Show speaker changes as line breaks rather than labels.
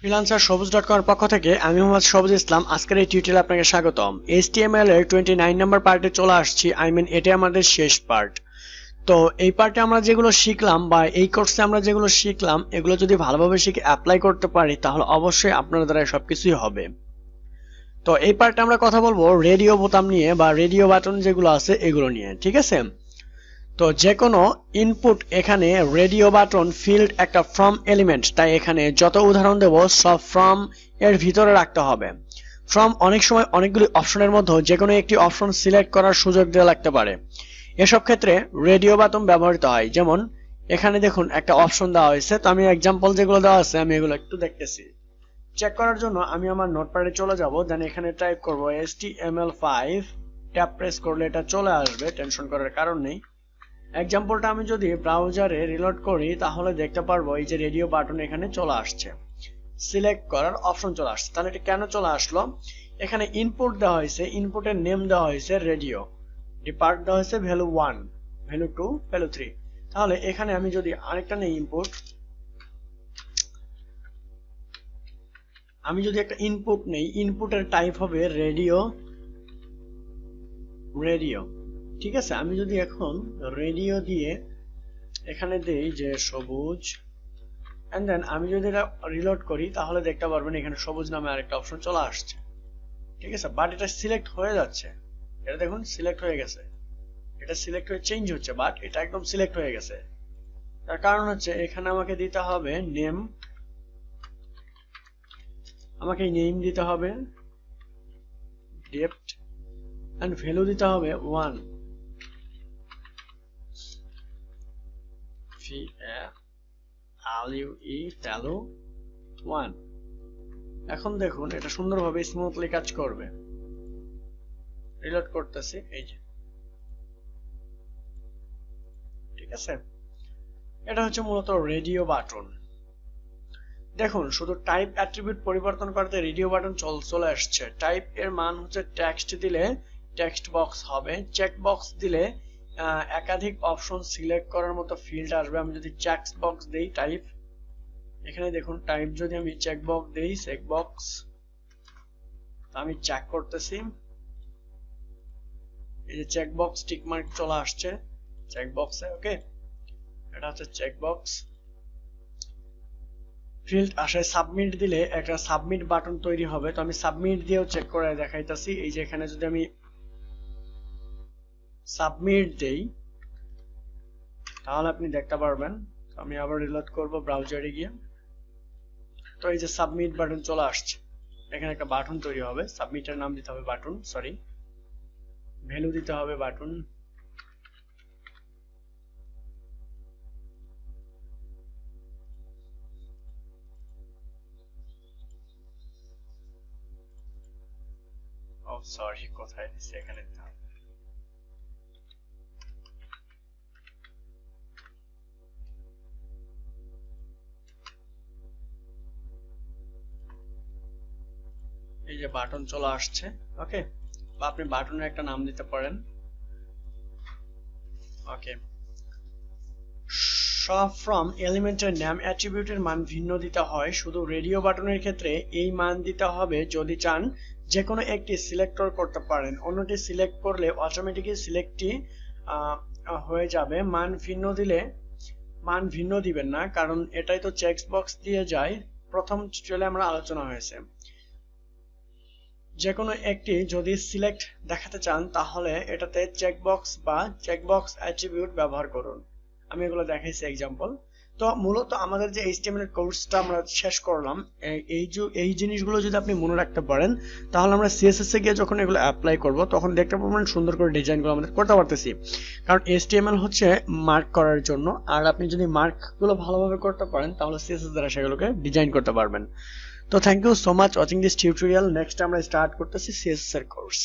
Freelancer সবুজ.com এর পক্ষ থেকে আমি মোহাম্মদ সবুজ ইসলাম। আজকের এই টিউটোরিয়ালে আপনাকে স্বাগতম। HTML এর 29 নম্বর পার্টে চলে আসছি। এটা আমাদের শেষ পার্ট। তো এই পার্টে আমরা যেগুলো শিখলাম বা এই কোর্সে আমরা যেগুলো শিখলাম এগুলো যদি ভালোভাবে শিখে অ্যাপ্লাই করতে পারি তাহলে অবশ্যই আপনার দ্বারা সবকিছুই হবে। তো এই পার্টে আমরা কথা বলবো রেডিও বোতাম নিয়ে বা রেডিও বাটন যেগুলো আছে এগুলো নিয়ে, ঠিক আছে? তো যে কোনো ইনপুট এখানে রেডিও বাটন ফিল্ড একটা ফ্রম এলিমেন্ট, তাই এখানে যত উদাহরণ দেব সব ফ্রম এর ভিতরে রাখতে হবে। ফ্রম অনেক সময় অনেকগুলি অপশনের মধ্যে যে কোনো একটি অপশন সিলেক্ট করার সুযোগ দেওয়া লাগতে পারে। এসব ক্ষেত্রে রেডিও বাটন ব্যবহৃত হয়। যেমন এখানে দেখুন একটা অপশন দেওয়া হয়েছে, তো আমি এক্সাম্পল যেগুলো দেওয়া আছে আমি এগুলো একটু দেখতেছি। চেক করার জন্য আমি আমার নোটপ্যাডে চলে যাব, দেন এখানে টাইপ করব HTML5, ট্যাব প্রেস করলে এটা চলে আসবে, টেনশন করার কারণ নেই। এক্সাম্পলটা আমি যদি ব্রাউজারে রিলোড করি তাহলে দেখতে পারবো এই যে রেডিও বাটন এখানে চলে আসছে, সিলেক্ট করার অপশন চলে আসছে। তাহলে এটা কেন চলে আসলো? এখানে ইনপুট দেওয়া হয়েছে, ইনপুটের নেম দেওয়া হয়েছে রেডিও, ডিপার্ট দেওয়া হয়েছে ভ্যালু 1, ভ্যালু 2, ভ্যালু 3। তাহলে এখানে আমি যদি আরেকটা নেই ইনপুট, আমি যদি একটা ইনপুট নেই, ইনপুটের টাইপ হবে রেডিও, ঠিক আছে? আমি যদি এখন রেডিও দিয়ে এখানে দেই যে সবুজ, এন্ড দেন আমি যদি এটা রিলোড করি তাহলে দেখতে পারবেন এখানে সবুজ নামে আরেকটা অপশন চলে আসছে, ঠিক আছে? বাট এটা সিলেক্ট হয়ে যাচ্ছে, এটা দেখুন সিলেক্ট হয়ে গেছে, এটা সিলেক্ট হয়ে চেঞ্জ হচ্ছে, বাট এটা একদম সিলেক্ট হয়ে গেছে। তার কারণ হচ্ছে এখানে আমাকে দিতে হবে নেম, আমাকে নেম দিতে হবে, ডেপ্থ এন্ড ভ্যালু দিতে হবে 1, ভ্যালু 1। এখন দেখুন এটা সুন্দরভাবে স্মুথলি কাজ করবে। রিলোড করতেছি, এই যে, ঠিক আছে? এটা হচ্ছে মূলত রেডিও বাটন। দেখুন শুধু টাইপ অ্যাট্রিবিউট পরিবর্তন করতে রেডিও বাটন চলে আসছে। টাইপ এর মান হচ্ছে টেক্সট দিলে টেক্সট বক্স হবে, চেক বক্স দিলে একাধিক অপশন সিলেক্ট করার মতো ফিল্ড আসবে। আমি যদি চেক বক্স দেই টাইপ, এখানে দেখুন টাইপ যদি আমি চেক বক্স দেই, চেক বক্স, আমি চেক করতেছি, এই যে চেক বক্স টিক মার্ক চলে আসছে চেক বক্সে। ওকে, এটা হচ্ছে চেক বক্স। ফিল্ড আসে, সাবমিট দিলে একটা সাবমিট বাটন তৈরি হবে। তো আমি সাবমিট দিয়েও চেক করে দেখাইতাছি। এই যে এখানে যদি আমি সাবমিট দেই তাহলে আপনি দেখতে পারবেন। আমি আবার রিলোড করব ব্রাউজারে গিয়ে, তো এই যে সাবমিট বাটন চলে আসছে, এখানে একটা বাটন তৈরি হবে। সাবমিটের নাম দিতে হবে বাটন, সরি, ভ্যালু দিতে হবে বাটন, সরি কোথায় দিচ্ছি, এখানে দিতে হবে। এই যে বাটন চলে আসছে। ওকে, বা আপনি বাটনের একটা নাম দিতে পারেন। ওকে, সব ফ্রম এলিমেন্টের নাম অ্যাট্রিবিউটের মান ভিন্ন দিতে হয়। শুধু রেডিও বাটনের ক্ষেত্রে এই মান দিতে হবে যদি চান যে কোনো একটি সিলেক্টর করতে পারেন। অন্যটি সিলেক্ট করলে অটোমেটিক্যালি সিলেক্টটি হয়ে যাবে। মান ভিন্ন দিবেন না, কারণ এটাই তো চেক বক্স দিয়ে যায়। প্রথম টিউটোরিয়ালে আমরা আলোচনা হয়েছে যে কোনো একটি যদি সিলেক্ট দেখাতে চান তাহলে এটাতে চেকবক্স বা চেকবক্স অ্যাট্রিবিউট ব্যবহার করুন। আমি এগুলো দেখাইছি এক্সাম্পল। তো মূলত আমাদের যে HTML এর কোর্সটা আমরা শেষ করলাম, এই জিনিসগুলো যদি আপনি মনে রাখতে পারেন তাহলে আমরা CSS এ গিয়ে যখন এগুলো অ্যাপ্লাই করব তখন দেখতে পাবেন সুন্দর করে ডিজাইনগুলো আমাদের করতে পারতেছি। কারণ HTML হচ্ছে মার্ক করার জন্য, আর আপনি যদি মার্কগুলো ভালোভাবে করতে পারেন তাহলে CSS দ্বারা সেগুলোকে ডিজাইন করতে পারবেন। তো thank you so much watching this tutorial. Next আমরা স্টার্ট করতেছি CSS এর কোর্স।